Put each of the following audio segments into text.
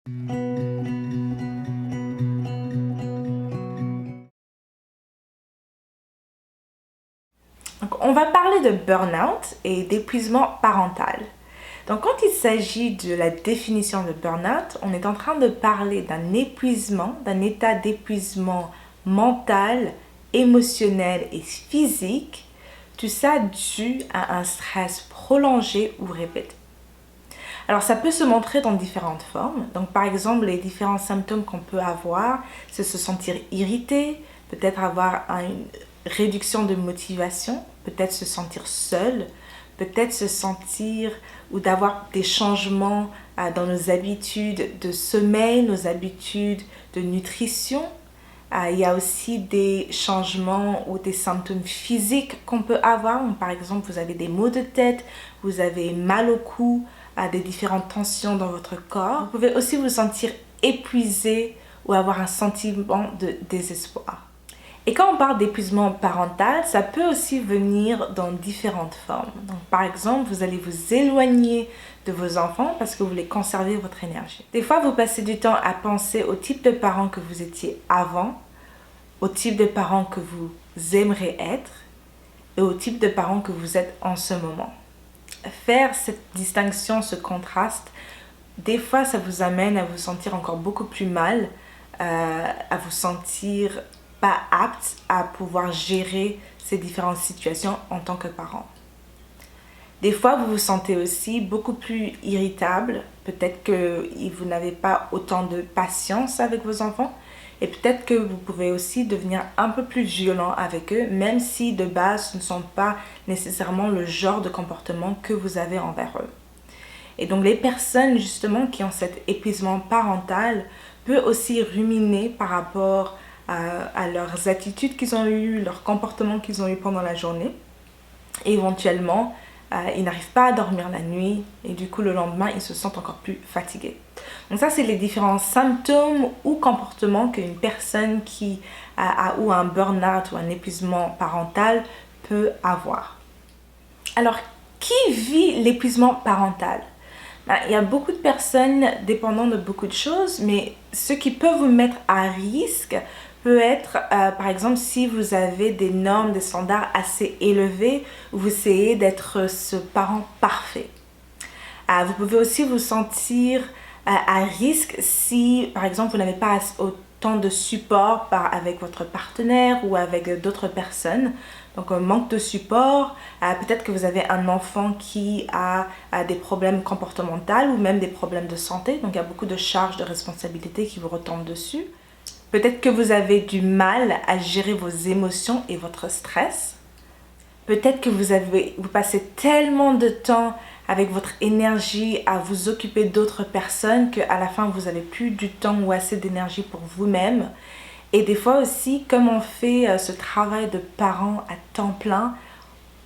Donc, on va parler de burn-out et d'épuisement parental. Donc, quand il s'agit de la définition de burn-out, on est en train de parler d'un épuisement, d'un état d'épuisement mental, émotionnel et physique, tout ça dû à un stress prolongé ou répété. Alors, ça peut se montrer dans différentes formes. Donc, par exemple, les différents symptômes qu'on peut avoir, c'est se sentir irrité, peut-être avoir une réduction de motivation, peut-être se sentir seul, peut-être se sentir ou d'avoir des changements dans nos habitudes de sommeil, nos habitudes de nutrition. Il y a aussi des changements ou des symptômes physiques qu'on peut avoir. Par exemple, vous avez des maux de tête, vous avez mal au cou, des différentes tensions dans votre corps. Vous pouvez aussi vous sentir épuisé ou avoir un sentiment de désespoir. Et quand on parle d'épuisement parental, ça peut aussi venir dans différentes formes. Donc, par exemple, vous allez vous éloigner de vos enfants parce que vous voulez conserver votre énergie. Des fois, vous passez du temps à penser au type de parent que vous étiez avant, au type de parent que vous aimeriez être et au type de parent que vous êtes en ce moment. Faire cette distinction, ce contraste, des fois, ça vous amène à vous sentir encore beaucoup plus mal, à vous sentir pas apte à pouvoir gérer ces différentes situations en tant que parent. Des fois, vous vous sentez aussi beaucoup plus irritable. Peut-être que vous n'avez pas autant de patience avec vos enfants. Et peut-être que vous pouvez aussi devenir un peu plus violent avec eux, même si de base, ce ne sont pas nécessairement le genre de comportement que vous avez envers eux. Et donc, les personnes justement qui ont cet épuisement parental peuvent aussi ruminer par rapport à leurs attitudes qu'ils ont eues, leurs comportements qu'ils ont eus pendant la journée. Et éventuellement, ils n'arrivent pas à dormir la nuit et du coup, le lendemain, ils se sentent encore plus fatigués. Donc ça, c'est les différents symptômes ou comportements qu'une personne qui a ou un burn-out ou un épuisement parental peut avoir. Alors, qui vit l'épuisement parental? Il y a beaucoup de personnes dépendant de beaucoup de choses, mais ce qui peut vous mettre à risque peut être, par exemple, si vous avez des normes, des standards assez élevés, vous essayez d'être ce parent parfait. Vous pouvez aussi vous sentir à risque si, par exemple, vous n'avez pas autant de support avec votre partenaire ou avec d'autres personnes. Donc, un manque de support, peut-être que vous avez un enfant qui a des problèmes comportementaux ou même des problèmes de santé. Donc, il y a beaucoup de charges de responsabilité qui vous retombent dessus. Peut-être que vous avez du mal à gérer vos émotions et votre stress. Peut-être que vous passez tellement de temps avec votre énergie à vous occuper d'autres personnes qu'à la fin, vous n'avez plus du temps ou assez d'énergie pour vous-même. Et des fois aussi, comme on fait ce travail de parent à temps plein,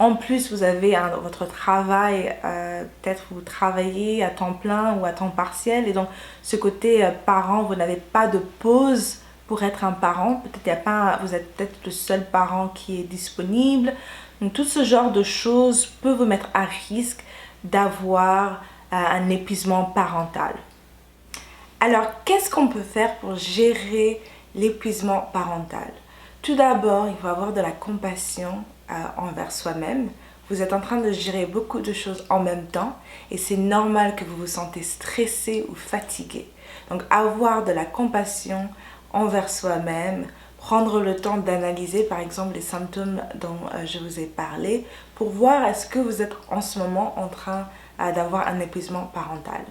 en plus vous avez votre travail, peut-être vous travaillez à temps plein ou à temps partiel. Et donc, ce côté parent, vous n'avez pas de pause pour être un parent. Peut-être vous êtes peut-être le seul parent qui est disponible. Donc, tout ce genre de choses peut vous mettre à risque d'avoir un épuisement parental. Alors, qu'est-ce qu'on peut faire pour gérer l'épuisement parental? Tout d'abord, il faut avoir de la compassion envers soi-même. Vous êtes en train de gérer beaucoup de choses en même temps et c'est normal que vous vous sentez stressé ou fatigué. Donc, avoir de la compassion envers soi-même, prendre le temps d'analyser par exemple les symptômes dont je vous ai parlé pour voir est-ce que vous êtes en ce moment en train d'avoir un épuisement parental.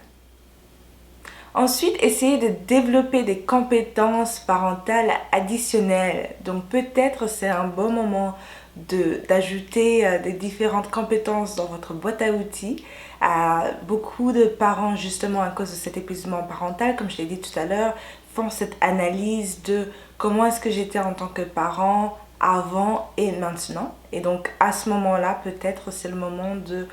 Ensuite, essayez de développer des compétences parentales additionnelles. Donc peut-être c'est un bon moment d'ajouter des différentes compétences dans votre boîte à outils. Beaucoup de parents, justement à cause de cet épuisement parental, comme je l'ai dit tout à l'heure, font cette analyse de comment est-ce que j'étais en tant que parent avant et maintenant. Et donc à ce moment-là, peut-être c'est le moment de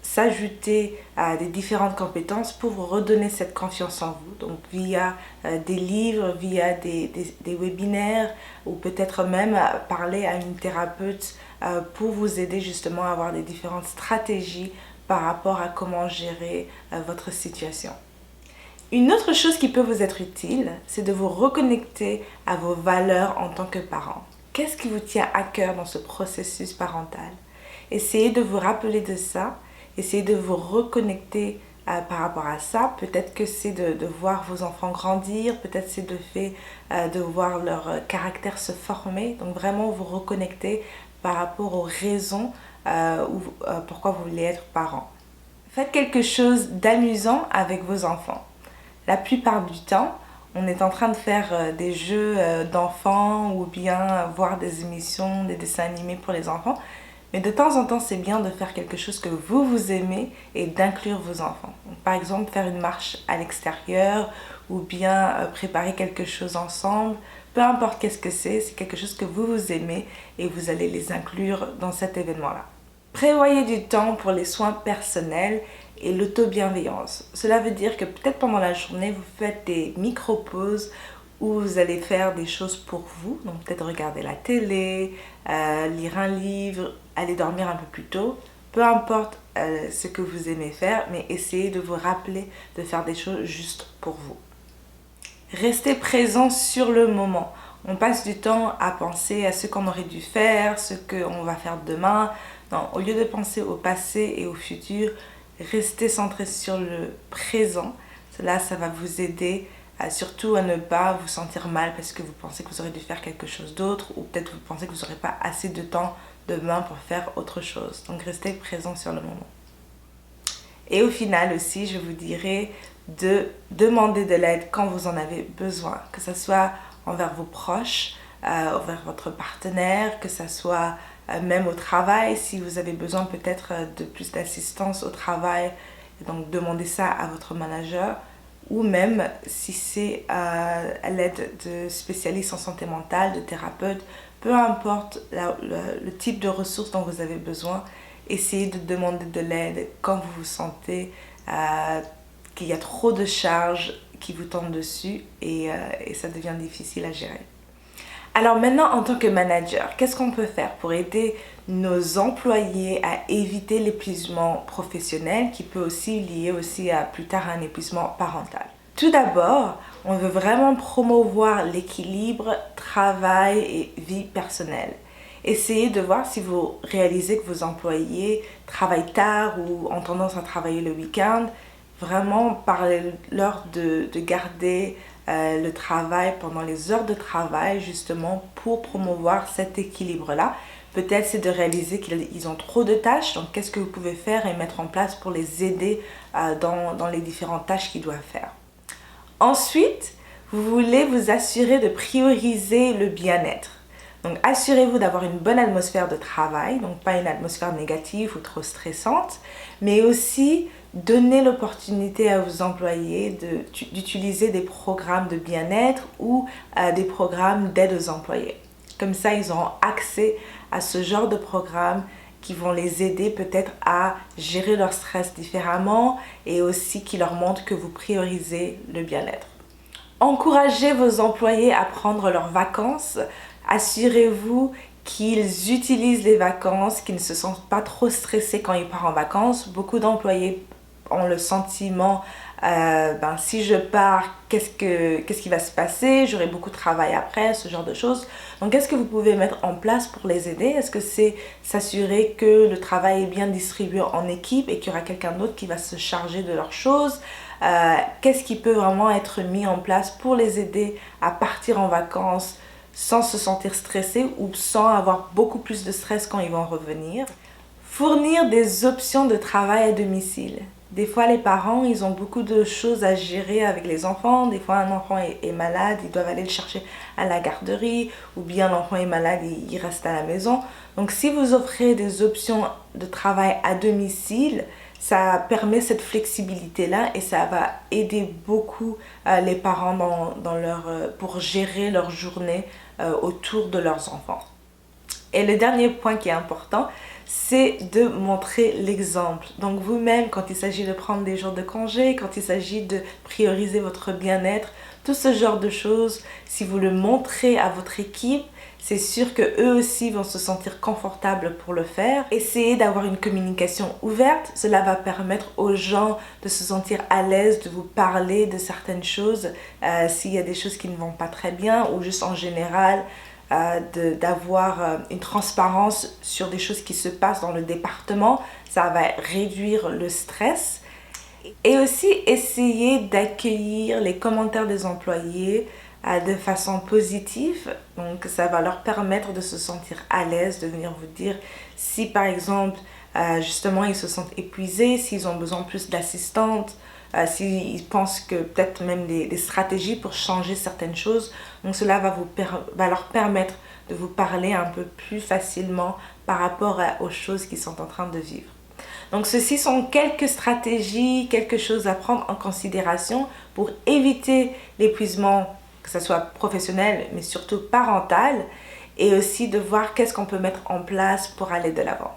s'ajouter à des différentes compétences pour vous redonner cette confiance en vous. Donc via des livres, via des webinaires ou peut-être même parler à une thérapeute pour vous aider justement à avoir des différentes stratégies par rapport à comment gérer votre situation. Une autre chose qui peut vous être utile, c'est de vous reconnecter à vos valeurs en tant que parent. Qu'est-ce qui vous tient à cœur dans ce processus parental? Essayez de vous rappeler de ça, essayez de vous reconnecter par rapport à ça. Peut-être que c'est de voir vos enfants grandir, peut-être c'est le fait de voir leur caractère se former. Donc vraiment vous reconnecter par rapport aux raisons pourquoi vous voulez être parent. Faites quelque chose d'amusant avec vos enfants. La plupart du temps, on est en train de faire des jeux d'enfants ou bien voir des émissions, des dessins animés pour les enfants. Mais de temps en temps, c'est bien de faire quelque chose que vous aimez et d'inclure vos enfants. Donc, par exemple, faire une marche à l'extérieur ou bien préparer quelque chose ensemble. Peu importe qu'est-ce que c'est quelque chose que vous aimez et vous allez les inclure dans cet événement-là. Prévoyez du temps pour les soins personnels et l'auto-bienveillance. Cela veut dire que peut-être pendant la journée, vous faites des micro-pauses où vous allez faire des choses pour vous. Donc peut-être regarder la télé, lire un livre, aller dormir un peu plus tôt. Peu importe ce que vous aimez faire, mais essayez de vous rappeler de faire des choses juste pour vous. Restez présent sur le moment. On passe du temps à penser à ce qu'on aurait dû faire, ce qu'on va faire demain. Non, au lieu de penser au passé et au futur, restez centré sur le présent. Cela, ça va vous aider surtout à ne pas vous sentir mal parce que vous pensez que vous aurez dû faire quelque chose d'autre ou peut-être vous pensez que vous n'aurez pas assez de temps demain pour faire autre chose. Donc restez présent sur le moment. Et au final aussi, je vous dirais de demander de l'aide quand vous en avez besoin, que ce soit envers vos proches, envers votre partenaire, que ce soit même au travail, si vous avez besoin peut-être de plus d'assistance au travail, donc demandez ça à votre manager, ou même si c'est à l'aide de spécialistes en santé mentale, de thérapeutes, peu importe le type de ressources dont vous avez besoin, essayez de demander de l'aide quand vous vous sentez qu'il y a trop de charges qui vous tombent dessus et ça devient difficile à gérer. Alors maintenant, en tant que manager, qu'est-ce qu'on peut faire pour aider nos employés à éviter l'épuisement professionnel qui peut aussi lier aussi à plus tard un épuisement parental? Tout d'abord, on veut vraiment promouvoir l'équilibre travail et vie personnelle. Essayez de voir si vous réalisez que vos employés travaillent tard ou ont tendance à travailler le week-end. Vraiment, parlez-leur de garder le travail pendant les heures de travail justement pour promouvoir cet équilibre-là. Peut-être c'est de réaliser qu'ils ont trop de tâches, donc qu'est-ce que vous pouvez faire et mettre en place pour les aider dans les différentes tâches qu'ils doivent faire. Ensuite, vous voulez vous assurer de prioriser le bien-être. Donc assurez-vous d'avoir une bonne atmosphère de travail, donc pas une atmosphère négative ou trop stressante, mais aussi donner l'opportunité à vos employés d'utiliser des programmes de bien-être ou des programmes d'aide aux employés. Comme ça, ils auront accès à ce genre de programmes qui vont les aider peut-être à gérer leur stress différemment et aussi qui leur montrent que vous priorisez le bien-être. Encouragez vos employés à prendre leurs vacances. Assurez-vous qu'ils utilisent les vacances, qu'ils ne se sentent pas trop stressés quand ils partent en vacances. Beaucoup d'employés ont le sentiment si je pars, qu'est-ce qui va se passer? J'aurai beaucoup de travail après, ce genre de choses. Donc, qu'est-ce que vous pouvez mettre en place pour les aider? Est-ce que c'est s'assurer que le travail est bien distribué en équipe et qu'il y aura quelqu'un d'autre qui va se charger de leurs choses? Qu'est-ce qui peut vraiment être mis en place pour les aider à partir en vacances sans se sentir stressés ou sans avoir beaucoup plus de stress quand ils vont revenir? Fournir des options de travail à domicile. Des fois, les parents, ils ont beaucoup de choses à gérer avec les enfants. Des fois, un enfant est malade, ils doivent aller le chercher à la garderie. Ou bien l'enfant est malade, il reste à la maison. Donc, si vous offrez des options de travail à domicile, ça permet cette flexibilité-là et ça va aider beaucoup les parents pour gérer leur journée autour de leurs enfants. Et le dernier point qui est important, c'est de montrer l'exemple. Donc vous-même, quand il s'agit de prendre des jours de congé, quand il s'agit de prioriser votre bien-être, Tout ce genre de choses, si vous le montrez à votre équipe, c'est sûr que eux aussi vont se sentir confortables pour le faire. Essayez d'avoir une communication ouverte. Cela va permettre aux gens de se sentir à l'aise de vous parler de certaines choses. S'il y a des choses qui ne vont pas très bien ou juste en général, d'avoir une transparence sur des choses qui se passent dans le département. Ça va réduire le stress. Et aussi essayer d'accueillir les commentaires des employés de façon positive. Donc ça va leur permettre de se sentir à l'aise, de venir vous dire si par exemple justement ils se sentent épuisés, s'ils ont besoin plus d'assistantes, s'ils pensent que peut-être même des stratégies pour changer certaines choses. Donc cela va leur permettre de vous parler un peu plus facilement par rapport aux choses qu'ils sont en train de vivre. Donc ceci sont quelques stratégies, quelque chose à prendre en considération pour éviter l'épuisement, que ce soit professionnel mais surtout parental, et aussi de voir qu'est-ce qu'on peut mettre en place pour aller de l'avant.